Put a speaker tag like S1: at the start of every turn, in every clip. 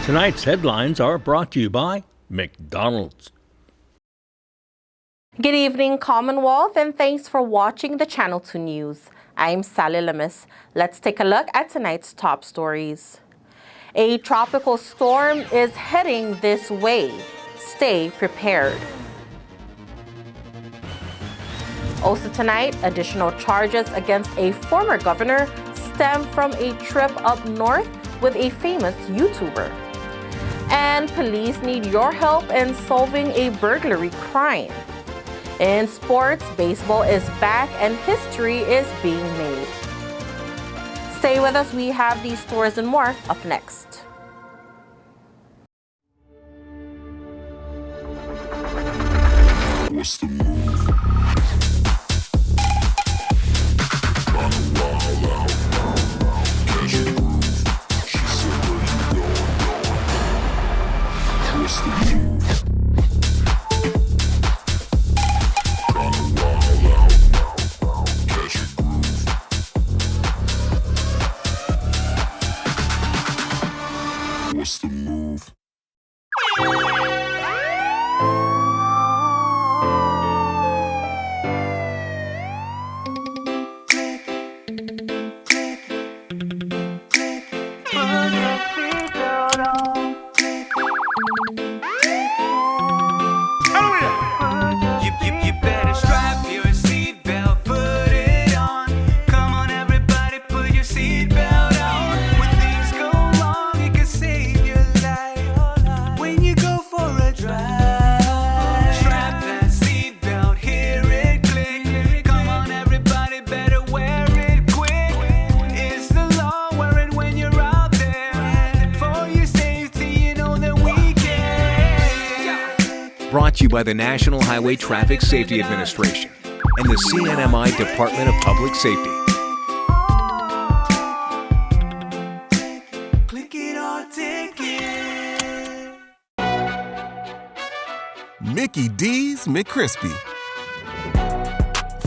S1: Tonight's headlines are brought to you by McDonald's.
S2: Good evening, Commonwealth, and thanks for watching the Channel 2 News. I'm Sally Lemus. Let's take a look at tonight's top stories. A tropical storm is heading this way. Stay prepared. Also tonight, additional charges against a former governor stem from a trip up north with a famous YouTuber. And police need your help in solving a burglary crime. In sports, baseball is back and history is being made. Stay with us. We have these stories and more up next.
S3: What's the move? What's the move?
S4: Brought to you by the National Highway Traffic Safety Administration and the CNMI Department of Public Safety.
S3: Click it or take it.
S5: Mickey D's McCrispy,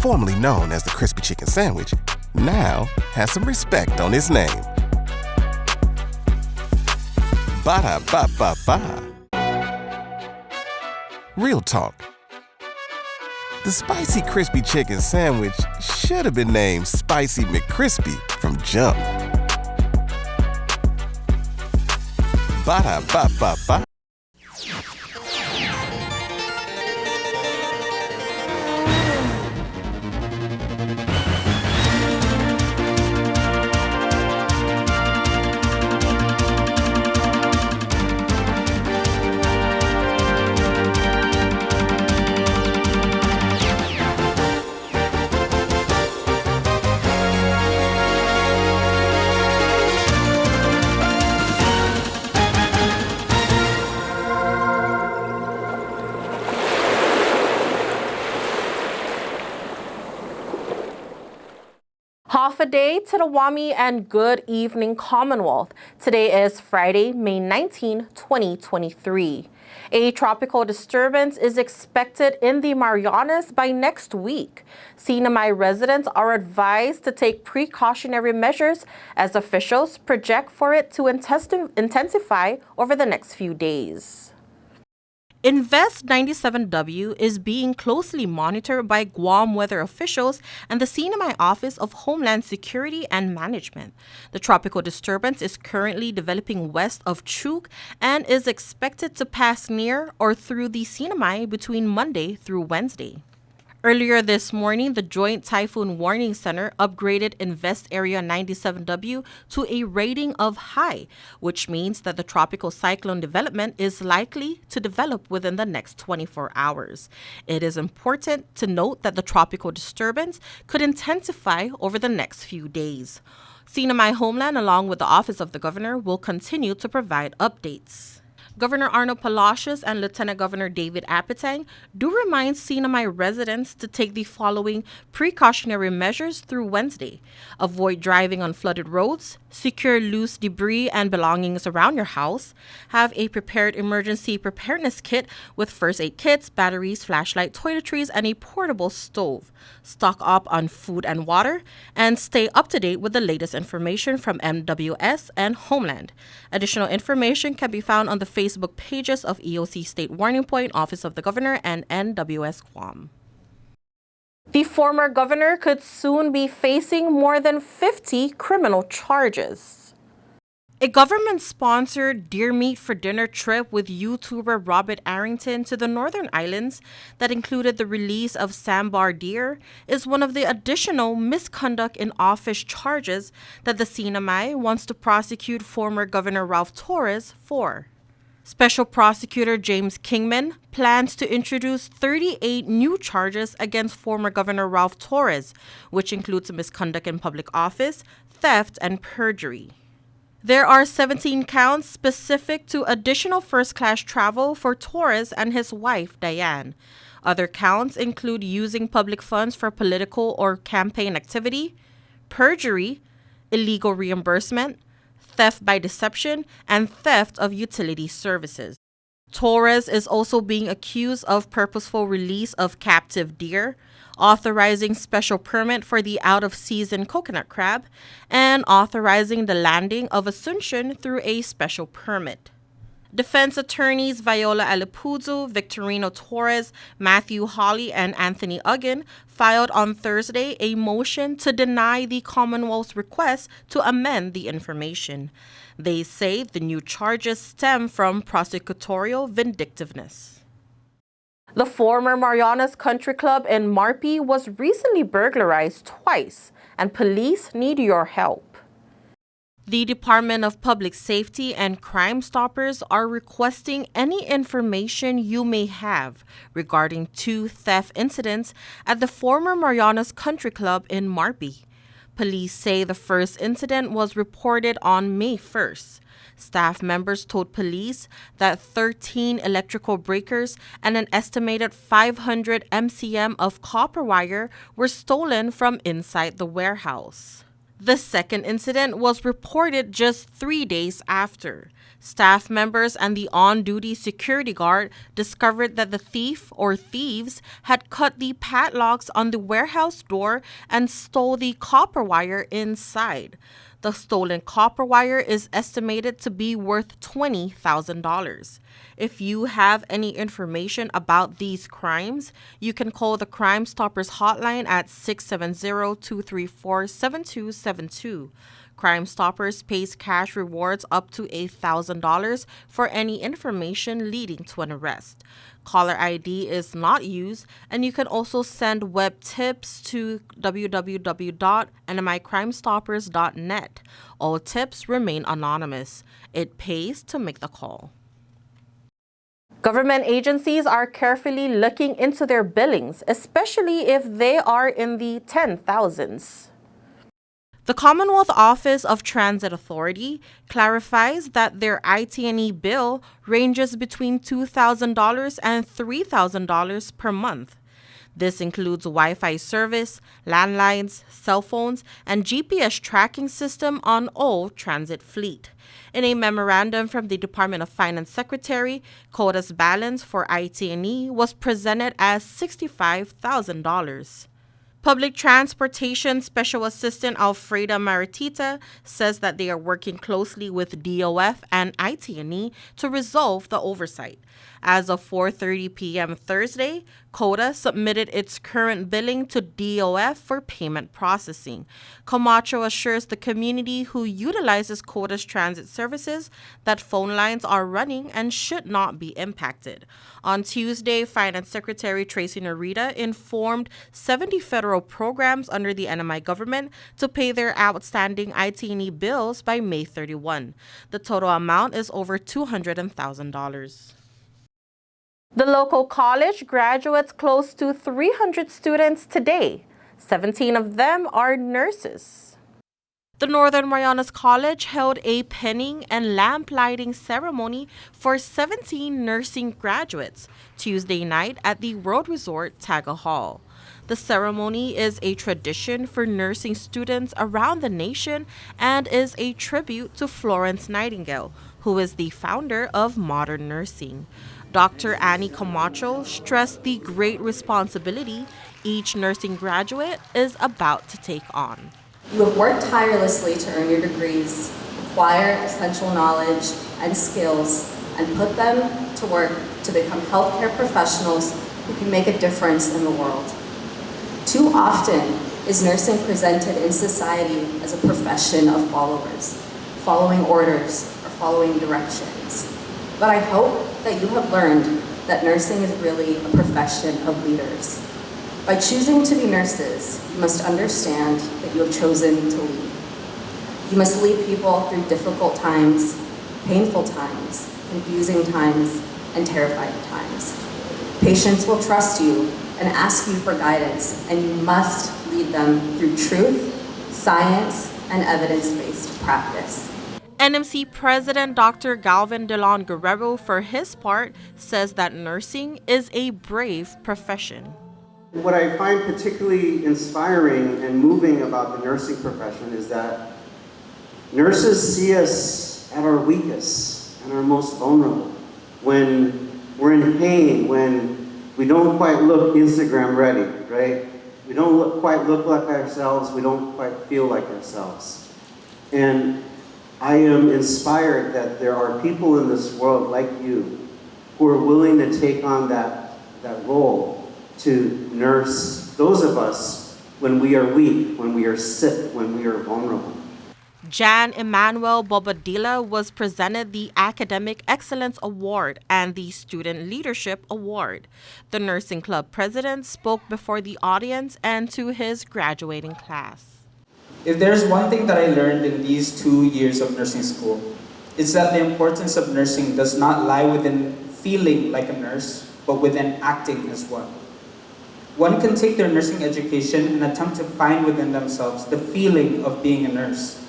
S5: formerly known as the Crispy Chicken Sandwich, now has some respect on his name. Ba-da-ba-ba-ba. Real talk. The Spicy Crispy Chicken Sandwich should have been named Spicy McCrispy from jump. Ba-da-ba-ba-ba.
S2: Half a day to the WAMI and good evening, Commonwealth. Today is Friday, May 19, 2023. A tropical disturbance is expected in the Marianas by next week. CNMI residents are advised to take precautionary measures as officials project for it to intensify over the next few days. Invest 97W is being closely monitored by Guam weather officials and the CNMI Office of Homeland Security and Management. The tropical disturbance is currently developing west of Chuuk and is expected to pass near or through the CNMI between Monday through Wednesday. Earlier this morning, the Joint Typhoon Warning Center upgraded Invest Area 97W to a rating of high, which means that the tropical cyclone development is likely to develop within the next 24 hours. It is important to note that the tropical disturbance could intensify over the next few days. CNMI Homeland, along with the Office of the Governor, will continue to provide updates. Governor Arnold Palacios and Lieutenant Governor David Apatang do remind CNMI residents to take the following precautionary measures through Wednesday. Avoid driving on flooded roads, secure loose debris and belongings around your house, have a prepared emergency preparedness kit with first aid kits, batteries, flashlight, toiletries, and a portable stove. Stock up on food and water, and stay up to date with the latest information from MWS and Homeland. Additional information can be found on the Facebook pages of EOC State Warning Point, Office of the Governor, and NWS Guam. The former governor could soon be facing more than 50 criminal charges. A government-sponsored deer meat for dinner trip with YouTuber Robert Arrington to the Northern Islands that included the release of sambar deer is one of the additional misconduct in office charges that the CNMI wants to prosecute former Governor Ralph Torres for. Special Prosecutor James Kingman plans to introduce 38 new charges against former Governor Ralph Torres, which includes misconduct in public office, theft, and perjury. There are 17 counts specific to additional first-class travel for Torres and his wife, Diane. Other counts include using public funds for political or campaign activity, perjury, illegal reimbursement, theft by deception, and theft of utility services. Torres is also being accused of purposeful release of captive deer, authorizing special permit for the out-of-season coconut crab, and authorizing the landing of Asunción through a special permit. Defense attorneys Viola Alipuzo, Victorino Torres, Matthew Hawley, and Anthony Uggan filed on Thursday a motion to deny the Commonwealth's request to amend the information. They say the new charges stem from prosecutorial vindictiveness. The former Marianas Country Club in Marpi was recently burglarized twice, and police need your help. The Department of Public Safety and Crime Stoppers are requesting any information you may have regarding 2 theft incidents at the former Marianas Country Club in Marpi. Police say the first incident was reported on May 1st. Staff members told police that 13 electrical breakers and an estimated 500 MCM of copper wire were stolen from inside the warehouse. The second incident was reported just 3 days after. Staff members and the on-duty security guard discovered that the thief or thieves had cut the padlocks on the warehouse door and stole the copper wire inside. The stolen copper wire is estimated to be worth $20,000. If you have any information about these crimes, you can call the Crime Stoppers hotline at 670-234-7272. Crime Stoppers pays cash rewards up to $1,000 for any information leading to an arrest. Caller ID is not used, and you can also send web tips to www.nmicrimestoppers.net. All tips remain anonymous. It pays to make the call. Government agencies are carefully looking into their billings, especially if they are in the 10,000s. The Commonwealth Office of Transit Authority clarifies that their IT&E bill ranges between $2,000 and $3,000 per month. This includes Wi-Fi service, landlines, cell phones, and GPS tracking system on all transit fleet. In a memorandum from the Department of Finance Secretary, quota's balance for IT&E was presented as $65,000. Public Transportation Special Assistant Alfreda Maritita says that they are working closely with DOF and IT&E to resolve the oversight. As of 4:30 p.m. Thursday, COTA submitted its current billing to DOF for payment processing. Camacho assures the community who utilizes COTA's transit services that phone lines are running and should not be impacted. On Tuesday, Finance Secretary Tracy Narita informed 70 federal programs under the NMI government to pay their outstanding IT&E bills by May 31. The total amount is over $200,000. The local college graduates close to 300 students today. 17 of them are nurses. The Northern Marianas College held a pinning and lamp lighting ceremony for 17 nursing graduates Tuesday night at the World Resort Taga Hall. The ceremony is a tradition for nursing students around the nation and is a tribute to Florence Nightingale, who is the founder of modern nursing. Dr. Annie Camacho stressed the great responsibility each nursing graduate is about to take on.
S6: You have worked tirelessly to earn your degrees, acquire essential knowledge and skills, and put them to work to become healthcare professionals who can make a difference in the world. Too often is nursing presented in society as a profession of followers, following orders or following directions. But I hope that you have learned that nursing is really a profession of leaders. By choosing to be nurses, you must understand that you have chosen to lead. You must lead people through difficult times, painful times, confusing times, and terrifying times. Patients will trust you and ask you for guidance, and you must lead them through truth, science, and evidence-based practice.
S2: NMC President Dr. Galvin Delon Guerrero, for his part, says that nursing is a brave profession.
S7: What I find particularly inspiring and moving about the nursing profession is that nurses see us at our weakest and our most vulnerable. When we're in pain, when we don't quite look Instagram ready, right? We don't quite look like ourselves, we don't quite feel like ourselves. And I am inspired that there are people in this world like you who are willing to take on that role to nurse those of us when we are weak, when we are sick, when we are vulnerable.
S2: Jan Emmanuel Bobadilla was presented the Academic Excellence Award and the Student Leadership Award. The nursing club president spoke before the audience and to his graduating class.
S8: If there's one thing that I learned in these 2 years of nursing school, it's that the importance of nursing does not lie within feeling like a nurse, but within acting as one. One can take their nursing education and attempt to find within themselves the feeling of being a nurse.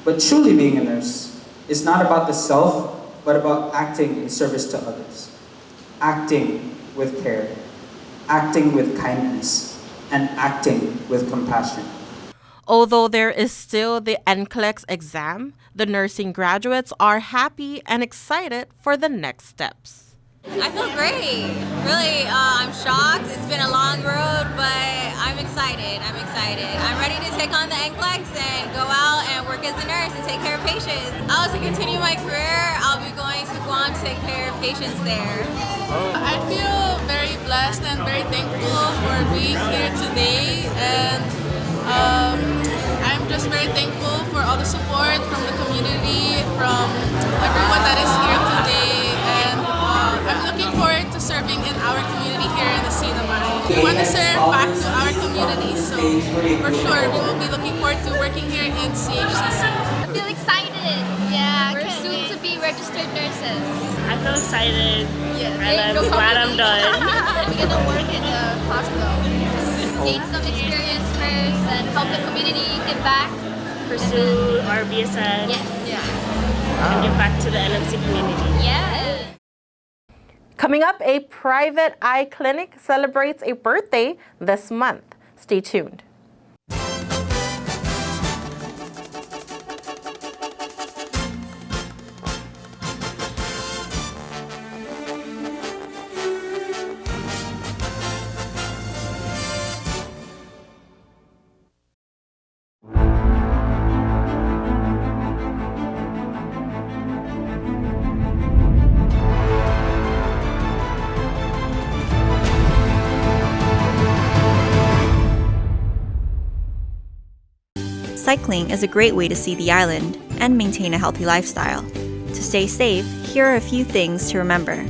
S8: But truly being a nurse is not about the self, but about acting in service to others. Acting with care, acting with kindness, and acting with compassion.
S2: Although there is still the NCLEX exam, the nursing graduates are happy and excited for the next steps.
S9: I feel great. Really, I'm shocked. It's been a long road, but I'm excited. I'm ready to take on the NCLEX and go out and work as a nurse and take care of patients. To continue my career, I'll be going to Guam to take care of patients there.
S10: I feel very blessed and very thankful for being here today, and I'm just very thankful for all the support from the community, from everyone that is here today, and I'm looking forward to serving in our community here in the CNMI. We want to serve back to our community, so for sure we will be looking forward to working here in CHCC.
S11: I feel excited. Yeah, we're soon to be registered nurses.
S12: I feel excited,
S11: yeah,
S12: and I'm glad I'm done.
S11: We're going to work in the hospital, gain some experience first, and help the community get back.
S12: Pursue our BSN.
S11: Yes. Yeah.
S12: And get back to the NMC community.
S11: Yeah.
S2: Coming up, a private eye clinic celebrates a birthday this month. Stay tuned.
S13: Cycling is a great way to see the island and maintain a healthy lifestyle. To stay safe, here are a few things to remember.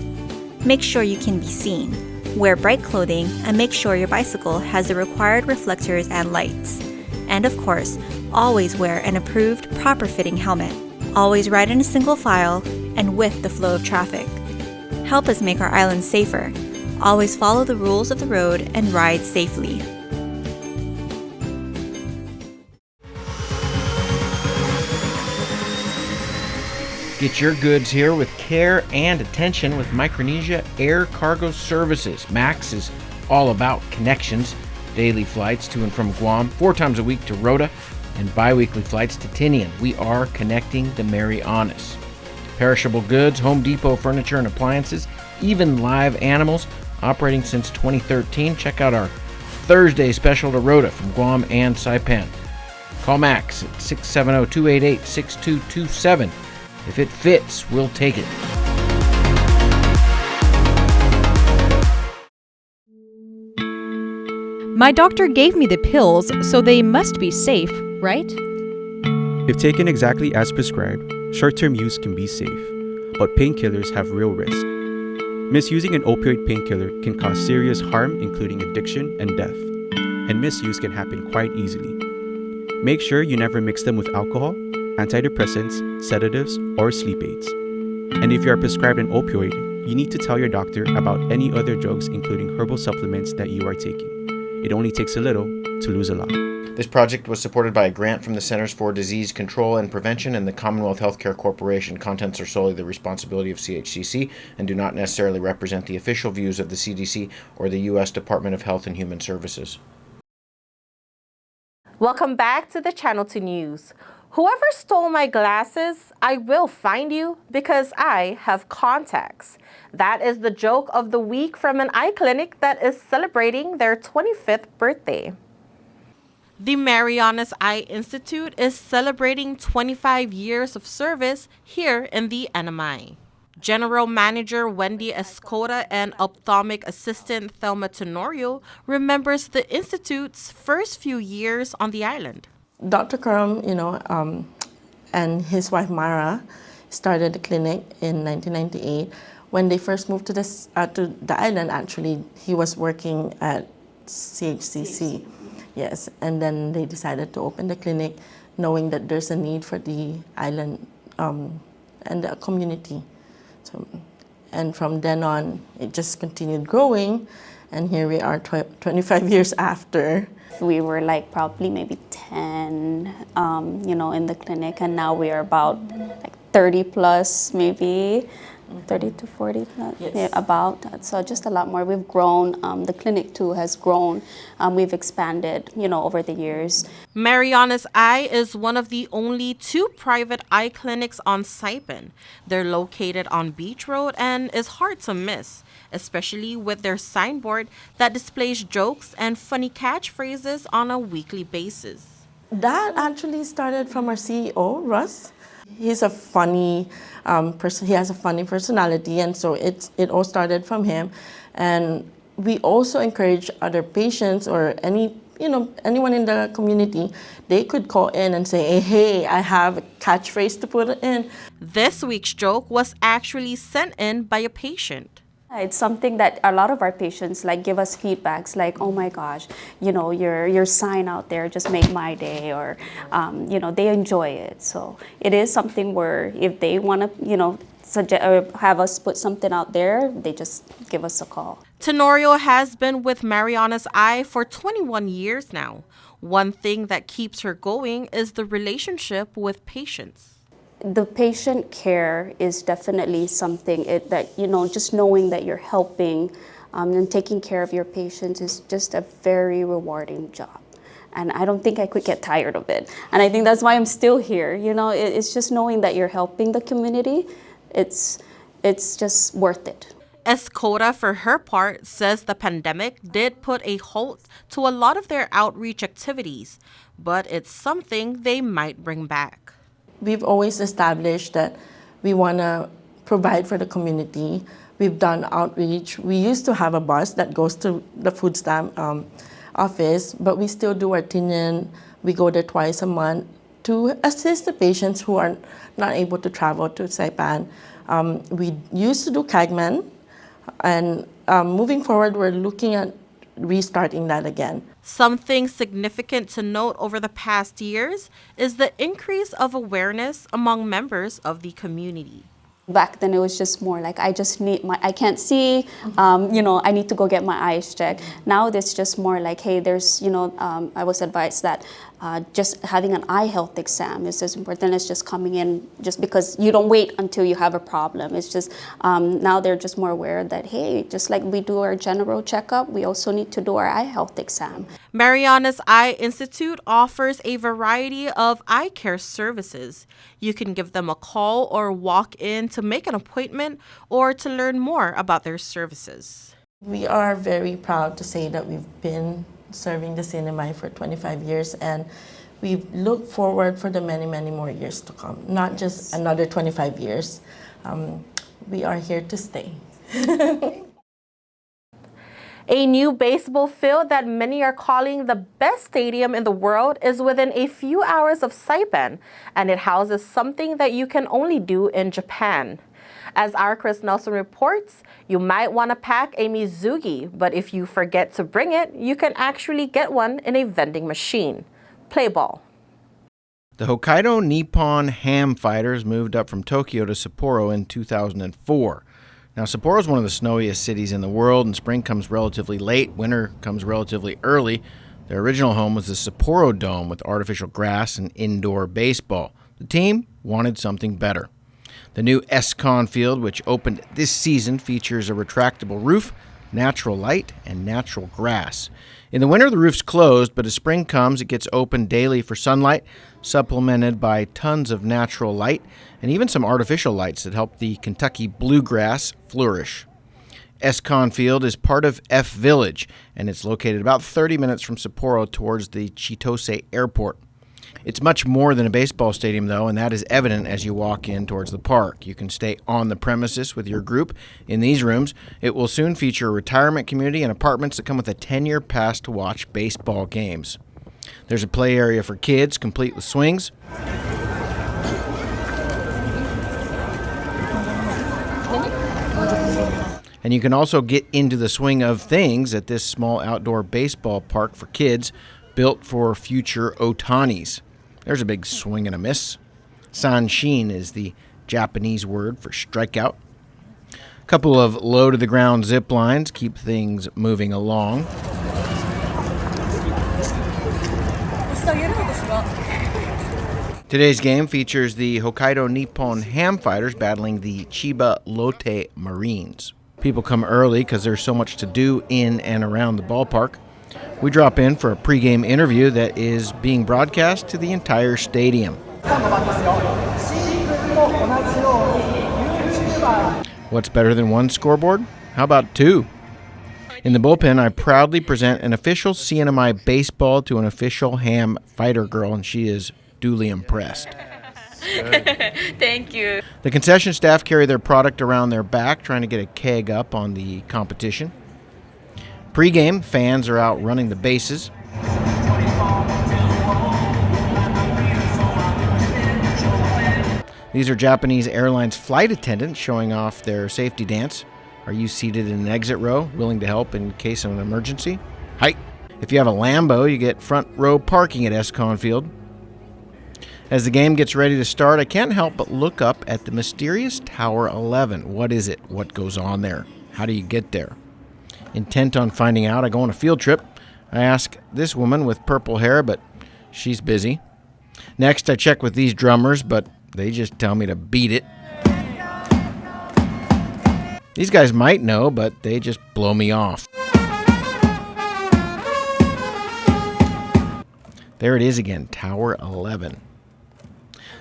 S13: Make sure you can be seen. Wear bright clothing and make sure your bicycle has the required reflectors and lights. And of course, always wear an approved, proper-fitting helmet. Always ride in a single file and with the flow of traffic. Help us make our island safer. Always follow the rules of the road and ride safely.
S14: Get your goods here with care and attention with Micronesia Air Cargo Services. MAX is all about connections. Daily flights to and from Guam, 4 times a week to Rota, and bi-weekly flights to Tinian. We are connecting the Marianas. Perishable goods, Home Depot furniture and appliances, even live animals, operating since 2013. Check out our Thursday special to Rota from Guam and Saipan. Call Max at 670-288-6227. If it fits, we'll take it.
S15: My doctor gave me the pills, so they must be safe, right?
S16: If taken exactly as prescribed, short-term use can be safe, but painkillers have real risk. Misusing an opioid painkiller can cause serious harm, including addiction and death, and misuse can happen quite easily. Make sure you never mix them with alcohol, antidepressants, sedatives, or sleep aids. And if you are prescribed an opioid, you need to tell your doctor about any other drugs, including herbal supplements that you are taking. It only takes a little to lose a lot.
S14: This project was supported by a grant from the Centers for Disease Control and Prevention and the Commonwealth Healthcare Corporation. Contents are solely the responsibility of CHCC and do not necessarily represent the official views of the CDC or the U.S. Department of Health and Human Services.
S2: Welcome back to the Channel 2 News. Whoever stole my glasses, I will find you because I have contacts. That is the joke of the week from an eye clinic that is celebrating their 25th birthday. The Marianas Eye Institute is celebrating 25 years of service here in the NMI. General Manager Wendy Escota and ophthalmic assistant Thelma Tenorio remembers the Institute's first few years on the island.
S17: Dr. Karam, and his wife Mara started the clinic in 1998. When they first moved to the island, actually, he was working at CHCC. Yes, and then they decided to open the clinic, knowing that there's a need for the island and the community. So, and from then on, it just continued growing, and here we are 25 years after.
S18: We were like probably maybe 10, in the clinic, and now we are about like 30 plus, maybe 30 to 40 plus, yes. Yeah, about. So just a lot more. We've grown. The clinic too has grown. We've expanded, over the years.
S2: Marianas Eye is one of the only 2 private eye clinics on Saipan. They're located on Beach Road and is hard to miss, especially with their signboard that displays jokes and funny catchphrases on a weekly basis.
S17: That actually started from our CEO, Russ. He's a funny person. He has a funny personality, and so it all started from him. And we also encourage other patients or anyone in the community. They could call in and say, hey, I have a catchphrase to put in.
S2: This week's joke was actually sent in by a patient.
S18: It's something that a lot of our patients give us feedbacks like, oh my gosh, your sign out there just made my day, or they enjoy it. So it is something where if they want to have us put something out there, they just give us a call.
S2: Tenorio has been with Marianas Eye for 21 years now. One thing that keeps her going is the relationship with patients.
S18: The patient care is definitely something that, just knowing that you're helping and taking care of your patients is just a very rewarding job. And I don't think I could get tired of it. And I think that's why I'm still here. It's just knowing that you're helping the community. It's just worth it.
S2: Escota, for her part, says the pandemic did put a halt to a lot of their outreach activities, but it's something they might bring back.
S17: We've always established that we want to provide for the community. We've done outreach. We used to have a bus that goes to the food stamp office, but we still do our Tinian. We go there twice a month to assist the patients who are not able to travel to Saipan. We used to do Kagman, and moving forward, we're looking at restarting that again.
S2: Something significant to note over the past years is the increase of awareness among members of the community.
S18: Back then it was just more like, I can't see, I need to go get my eyes checked. Now it's just more like, hey, there's, I was advised that just having an eye health exam is as important as just coming in just because you don't wait until you have a problem. It's just now they're just more aware that, hey, just like we do our general checkup, we also need to do our eye health exam.
S2: Mariana's Eye Institute offers a variety of eye care services. You can give them a call or walk in to make an appointment or to learn more about their services.
S17: We are very proud to say that we've been serving the CNMI for 25 years, and we look forward for the many, many more years to come, not just another 25 years. We are here to stay.
S2: A new baseball field that many are calling the best stadium in the world is within a few hours of Saipan, and it houses something that you can only do in Japan. As our Chris Nelson reports, you might want to pack a mizugi, but if you forget to bring it, you can actually get one in a vending machine. Play ball.
S14: The Hokkaido Nippon Ham Fighters moved up from Tokyo to Sapporo in 2004. Now, Sapporo is one of the snowiest cities in the world, and spring comes relatively late, winter comes relatively early. Their original home was the Sapporo Dome with artificial grass and indoor baseball. The team wanted something better. The new S-Con field, which opened this season, features a retractable roof, natural light, and natural grass. In the winter, the roof's closed, but as spring comes, it gets open daily for sunlight, supplemented by tons of natural light, and even some artificial lights that help the Kentucky bluegrass flourish. S-Con Field is part of F Village, and it's located about 30 minutes from Sapporo towards the Chitose Airport. It's much more than a baseball stadium, though, and that is evident as you walk in towards the park. You can stay on the premises with your group in these rooms. It will soon feature a retirement community and apartments that come with a 10-year pass to watch baseball games. There's a play area for kids, complete with swings. And you can also get into the swing of things at this small outdoor baseball park for kids built for future Otanis. There's a big swing and a miss. Sanshin is the Japanese word for strikeout. A couple of low-to-the-ground zip lines keep things moving along. Today's game features the Hokkaido Nippon Ham Fighters battling the Chiba Lotte Marines. People come early because there's so much to do in and around the ballpark. We drop in for a pregame interview that is being broadcast to the entire stadium. What's better than one scoreboard? How about two? In the bullpen, I proudly present an official CNMI baseball to an official Ham Fighter girl, and she is duly impressed.
S19: Thank you.
S14: The concession staff carry their product around their back, trying to get a keg up on the competition. Pre-game, fans are out running the bases. These are Japanese Airlines flight attendants showing off their safety dance. Are you seated in an exit row, willing to help in case of an emergency? Hi. If you have a Lambo, you get front row parking at S-Con Field. As the game gets ready to start, I can't help but look up at the mysterious Tower 11. What is it? What goes on there? How do you get there? Intent on finding out, I go on a field trip. I ask this woman with purple hair, but she's busy. Next, I check with these drummers, but they just tell me to beat it. These guys might know, but they just blow me off. There it is again, Tower 11.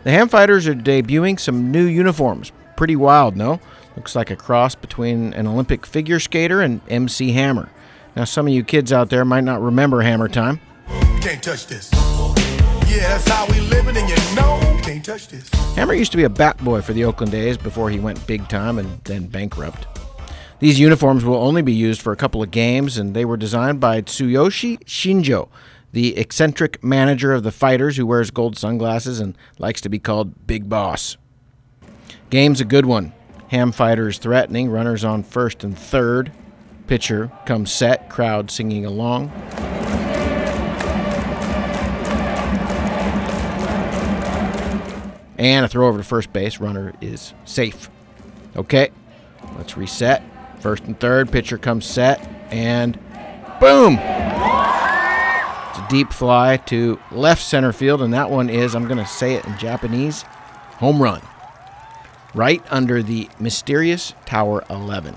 S14: The Ham Fighters are debuting some new uniforms. Pretty wild, no? Looks like a cross between an Olympic figure skater and MC Hammer. Now, some of you kids out there might not remember Hammer Time.
S3: Can't touch this. Yeah, that's how we living, and you know, can't touch this.
S14: Hammer used to be a bat boy for the Oakland A's before he went big time and then bankrupt. These uniforms will only be used for a couple of games, and they were designed by Tsuyoshi Shinjo, the eccentric manager of the Fighters who wears gold sunglasses and likes to be called Big Boss. Game's a good one. Ham Fighters threatening, runners on first and third. Pitcher comes set, crowd singing along. And a throw over to first base, runner is safe. Okay, let's reset. First and third, pitcher comes set, and boom! It's a a deep fly to left center field, and that one is, I'm going to say it in Japanese, home run. Right under the mysterious Tower 11.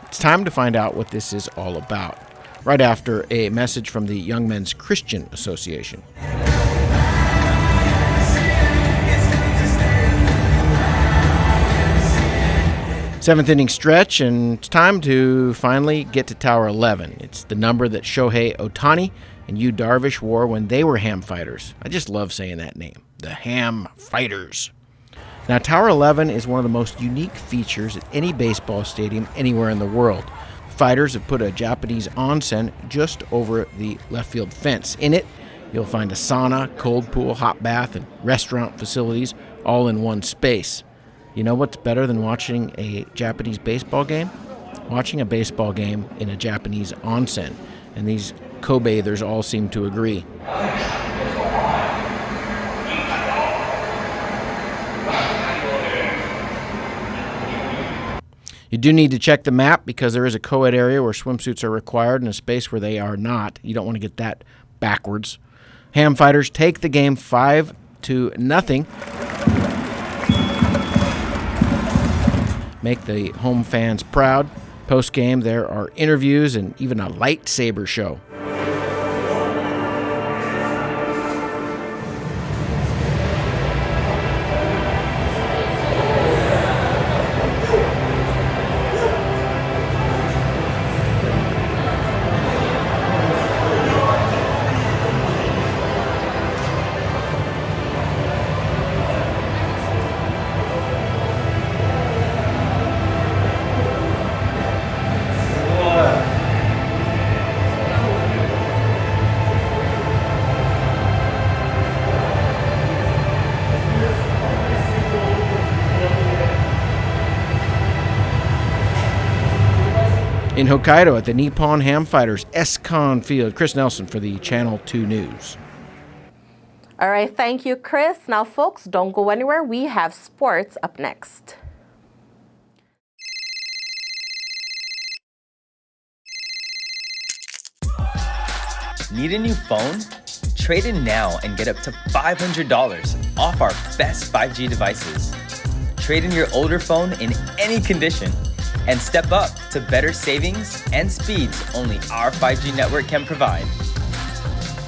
S14: It's time to find out what this is all about. Right after a message from the Young Men's Christian Association. Seventh inning stretch, and it's time to finally get to Tower 11. It's the number that Shohei Ohtani and Yu Darvish wore when they were Ham Fighters. I just love saying that name, the Ham Fighters. Now, Tower 11 is one of the most unique features at any baseball stadium anywhere in the world. Fighters have put a Japanese onsen just over the left field fence. In it, you'll find a sauna, cold pool, hot bath, and restaurant facilities all in one space. You know what's better than watching a Japanese baseball game? Watching a baseball game in a Japanese onsen. And these co-bathers all seem to agree. You do need to check the map because there is a co-ed area where swimsuits are required and a space where they are not. You don't want to get that backwards. Ham Fighters take the game 5-0. Make the home fans proud. Post-game, there are interviews and even a lightsaber show. In Hokkaido at the Nippon Ham Fighters S-Con Field. Chris Nelson for the Channel 2 News.
S2: All right, thank you, Chris. Now, folks, don't go anywhere. We have sports up next.
S19: Need a new phone? Trade in now and get up to $500 off our best 5G devices. Trade in your older phone in any condition and step up to better savings and speeds only our 5G network can provide.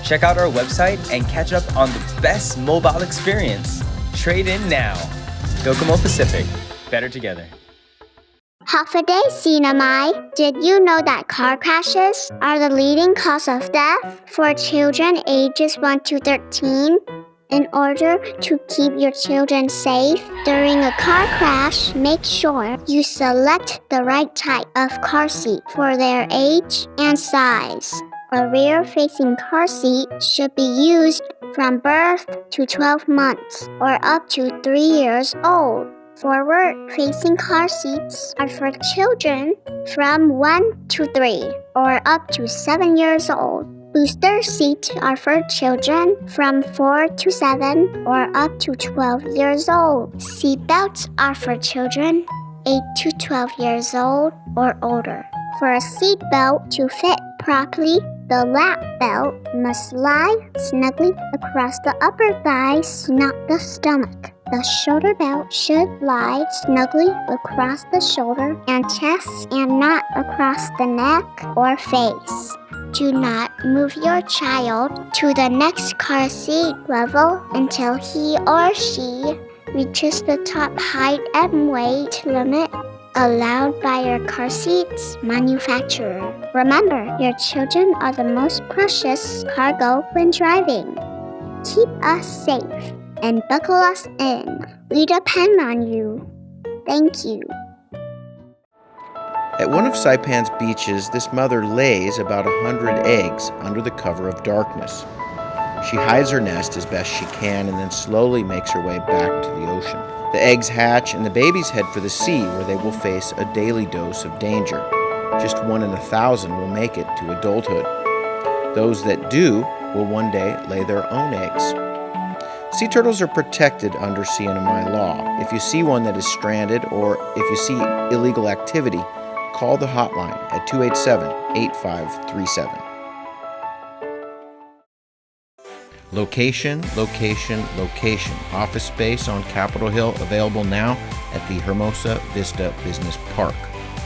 S19: Check out our website and catch up on the best mobile experience. Trade in now. Docomo Pacific. Better together.
S20: Half a day, CNMI. Did you know that car crashes are the leading cause of death for children ages 1 to 13? In order to keep your children safe during a car crash, make sure you select the right type of car seat for their age and size. A rear-facing car seat should be used from birth to 12 months or up to 3 years old. Forward-facing car seats are for children from 1 to 3 or up to 7 years old. Booster seats are for children from 4 to 7 or up to 12 years old. Seat belts are for children 8 to 12 years old or older. For a seat belt to fit properly, the lap belt must lie snugly across the upper thighs, not the stomach. The shoulder belt should lie snugly across the shoulder and chest and not across the neck or face. Do not move your child to the next car seat level until he or she reaches the top height and weight limit allowed by your car seat's manufacturer. Remember, your children are the most precious cargo when driving. Keep us safe and buckle us in. We depend on you. Thank you.
S14: At one of Saipan's beaches, this mother lays about 100 eggs under the cover of darkness. She hides her nest as best she can and then slowly makes her way back to the ocean. The eggs hatch and the babies head for the sea, where they will face a daily dose of danger. Just 1 in 1,000 will make it to adulthood. Those that do will one day lay their own eggs. Sea turtles are protected under CNMI law. If you see one that is stranded or if you see illegal activity, call the hotline at 287-8537. Location, location, location. Office space on Capitol Hill available now at the Hermosa Vista Business Park.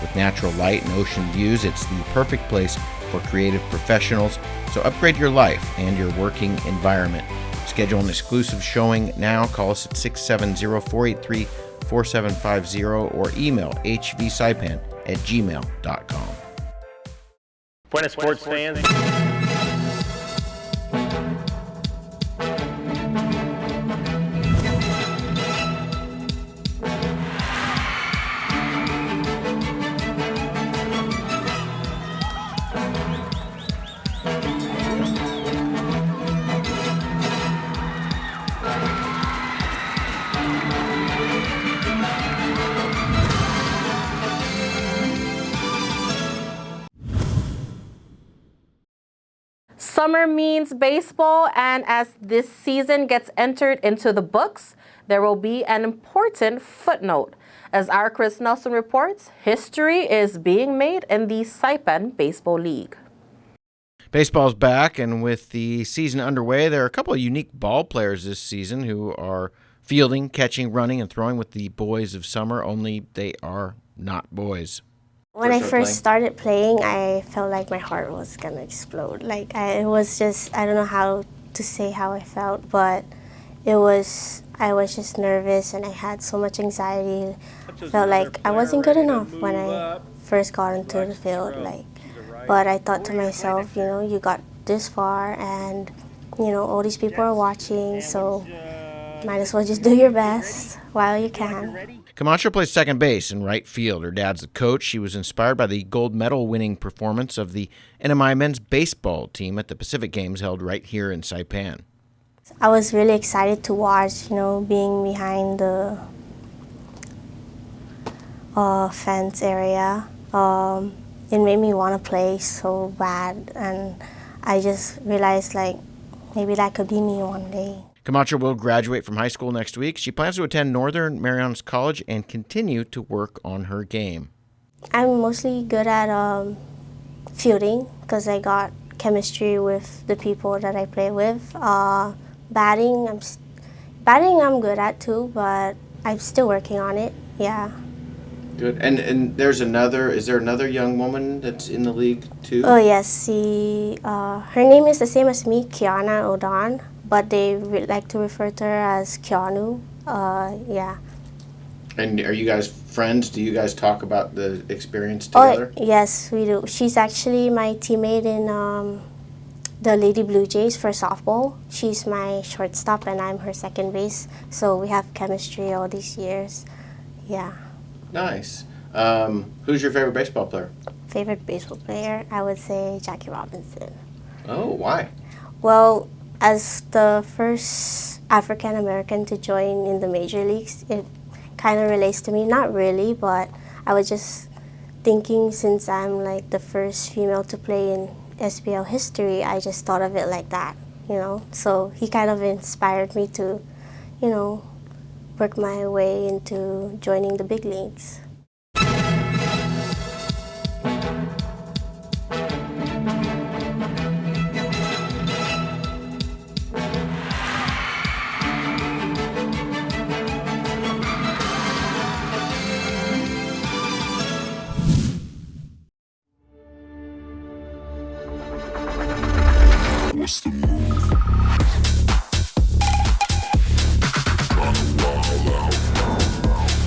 S14: With natural light and ocean views, it's the perfect place for creative professionals. So upgrade your life and your working environment. Schedule an exclusive showing now. Call us at 670-483-4750 or email hvsaipan@gmail.com.
S1: Buenas sports fans.
S2: Summer means baseball, and as this season gets entered into the books, there will be an important footnote. As our Chris Nelson reports, history is being made in the Saipan Baseball League.
S14: Baseball's back, and with the season underway, there are a couple of unique ball players this season who are fielding, catching, running, and throwing with the boys of summer, only they are not boys.
S21: When I first started playing, I felt like my heart was going to explode. It was just, I don't know how to say how I felt, but I was just nervous and I had so much anxiety. I felt like I wasn't good enough when I first got into the field. But I thought to myself, you got this far and, all these people are watching, so might as well just do your best while you can.
S14: Camacho plays second base and right field. Her dad's the coach. She was inspired by the gold medal winning performance of the NMI men's baseball team at the Pacific Games held right here in Saipan.
S21: I was really excited to watch, being behind the fence area. It made me want to play so bad, and I just realized maybe that could be me one day.
S14: Camacho will graduate from high school next week. She plans to attend Northern Marianas College and continue to work on her game.
S21: I'm mostly good at fielding because I got chemistry with the people that I play with. Batting, I'm good at too, but I'm still working on it. Yeah.
S14: Good. And is there another young woman that's in the league too?
S21: Oh yes, her name is the same as me, Kiana Odon, but they like to refer to her as Keanu. Yeah.
S14: And are you guys friends? Do you guys talk about the experience together?
S21: Oh, yes, we do. She's actually my teammate in the Lady Blue Jays for softball. She's my shortstop and I'm her second base. So we have chemistry all these years. Yeah.
S14: Nice. Who's your favorite baseball player?
S21: Favorite baseball player? I would say Jackie Robinson.
S14: Oh, why?
S21: Well, as the first African American to join in the major leagues, it kind of relates to me. Not really, but I was just thinking since I'm like the first female to play in SPL history, I just thought of it like that, So he kind of inspired me to, work my way into joining the big leagues.
S3: What's the move? Kinda wild out.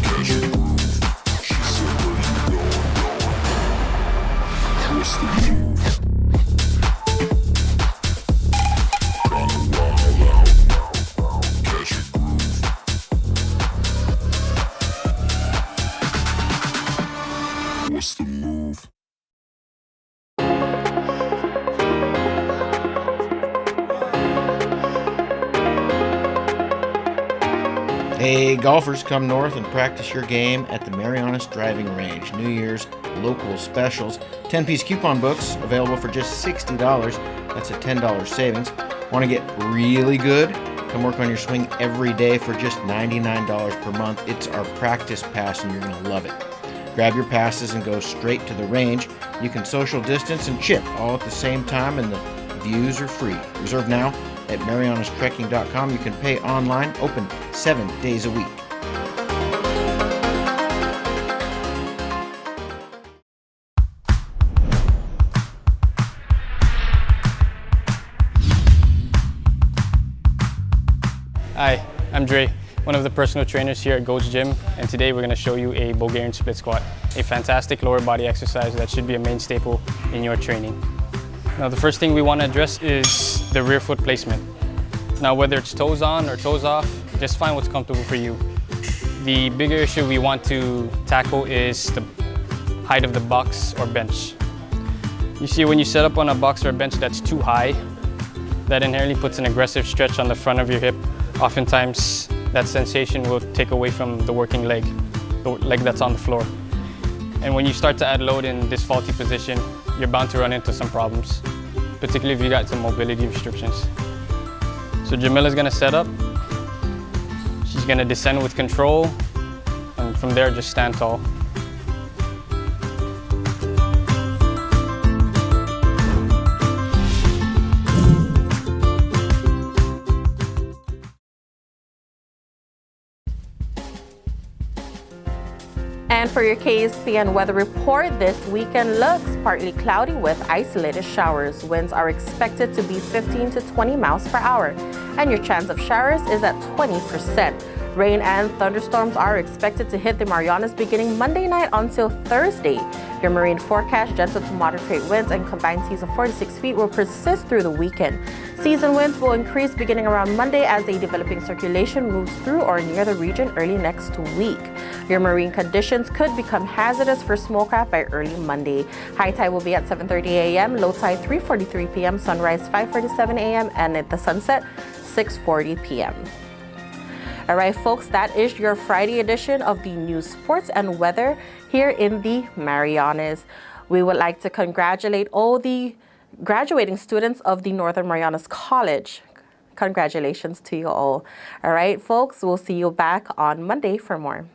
S3: Catch your groove. She said, where you going? What's the move? Kinda wild out. Catch your groove. What's the move?
S14: Hey, golfers, come north and practice your game at the Marianas Driving Range. New Year's local specials. 10-piece coupon books available for just $60. That's a $10 savings. Want to get really good? Come work on your swing every day for just $99 per month. It's our practice pass and you're going to love it. Grab your passes and go straight to the range. You can social distance and chip all at the same time and the views are free. Reserve now at marianastrekking.com. You can pay online, open 7 days a week.
S4: Hi, I'm Dre, one of the personal trainers here at Goat's Gym, and today we're going to show you a Bulgarian split squat, a fantastic lower body exercise that should be a main staple in your training. Now the first thing we want to address is the rear foot placement. Now whether it's toes on or toes off, just find what's comfortable for you. The bigger issue we want to tackle is the height of the box or bench. You see, when you set up on a box or a bench that's too high, that inherently puts an aggressive stretch on the front of your hip. Oftentimes, that sensation will take away from the working leg, the leg that's on the floor. And when you start to add load in this faulty position, you're bound to run into some problems, particularly if you got some mobility restrictions. So Jamila's gonna set up, she's gonna descend with control, and from there just stand tall.
S2: And for your KSPN weather report, this weekend looks partly cloudy with isolated showers. Winds are expected to be 15 to 20 miles per hour, and your chance of showers is at 20%. Rain and thunderstorms are expected to hit the Marianas beginning Monday night until Thursday. Your marine forecast, gentle to moderate winds and combined seas of 4 to 6 feet will persist through the weekend. Season winds will increase beginning around Monday as a developing circulation moves through or near the region early next week. Your marine conditions could become hazardous for smallcraft by early Monday. High tide will be at 7:30 a.m., low tide 3:43 p.m., sunrise 5:47 a.m., and at the sunset 6:40 p.m. All right, folks, that is your Friday edition of the news, sports, and weather here in the Marianas. We would like to congratulate all the graduating students of the Northern Marianas College. Congratulations to you all. All right, folks, we'll see you back on Monday for more.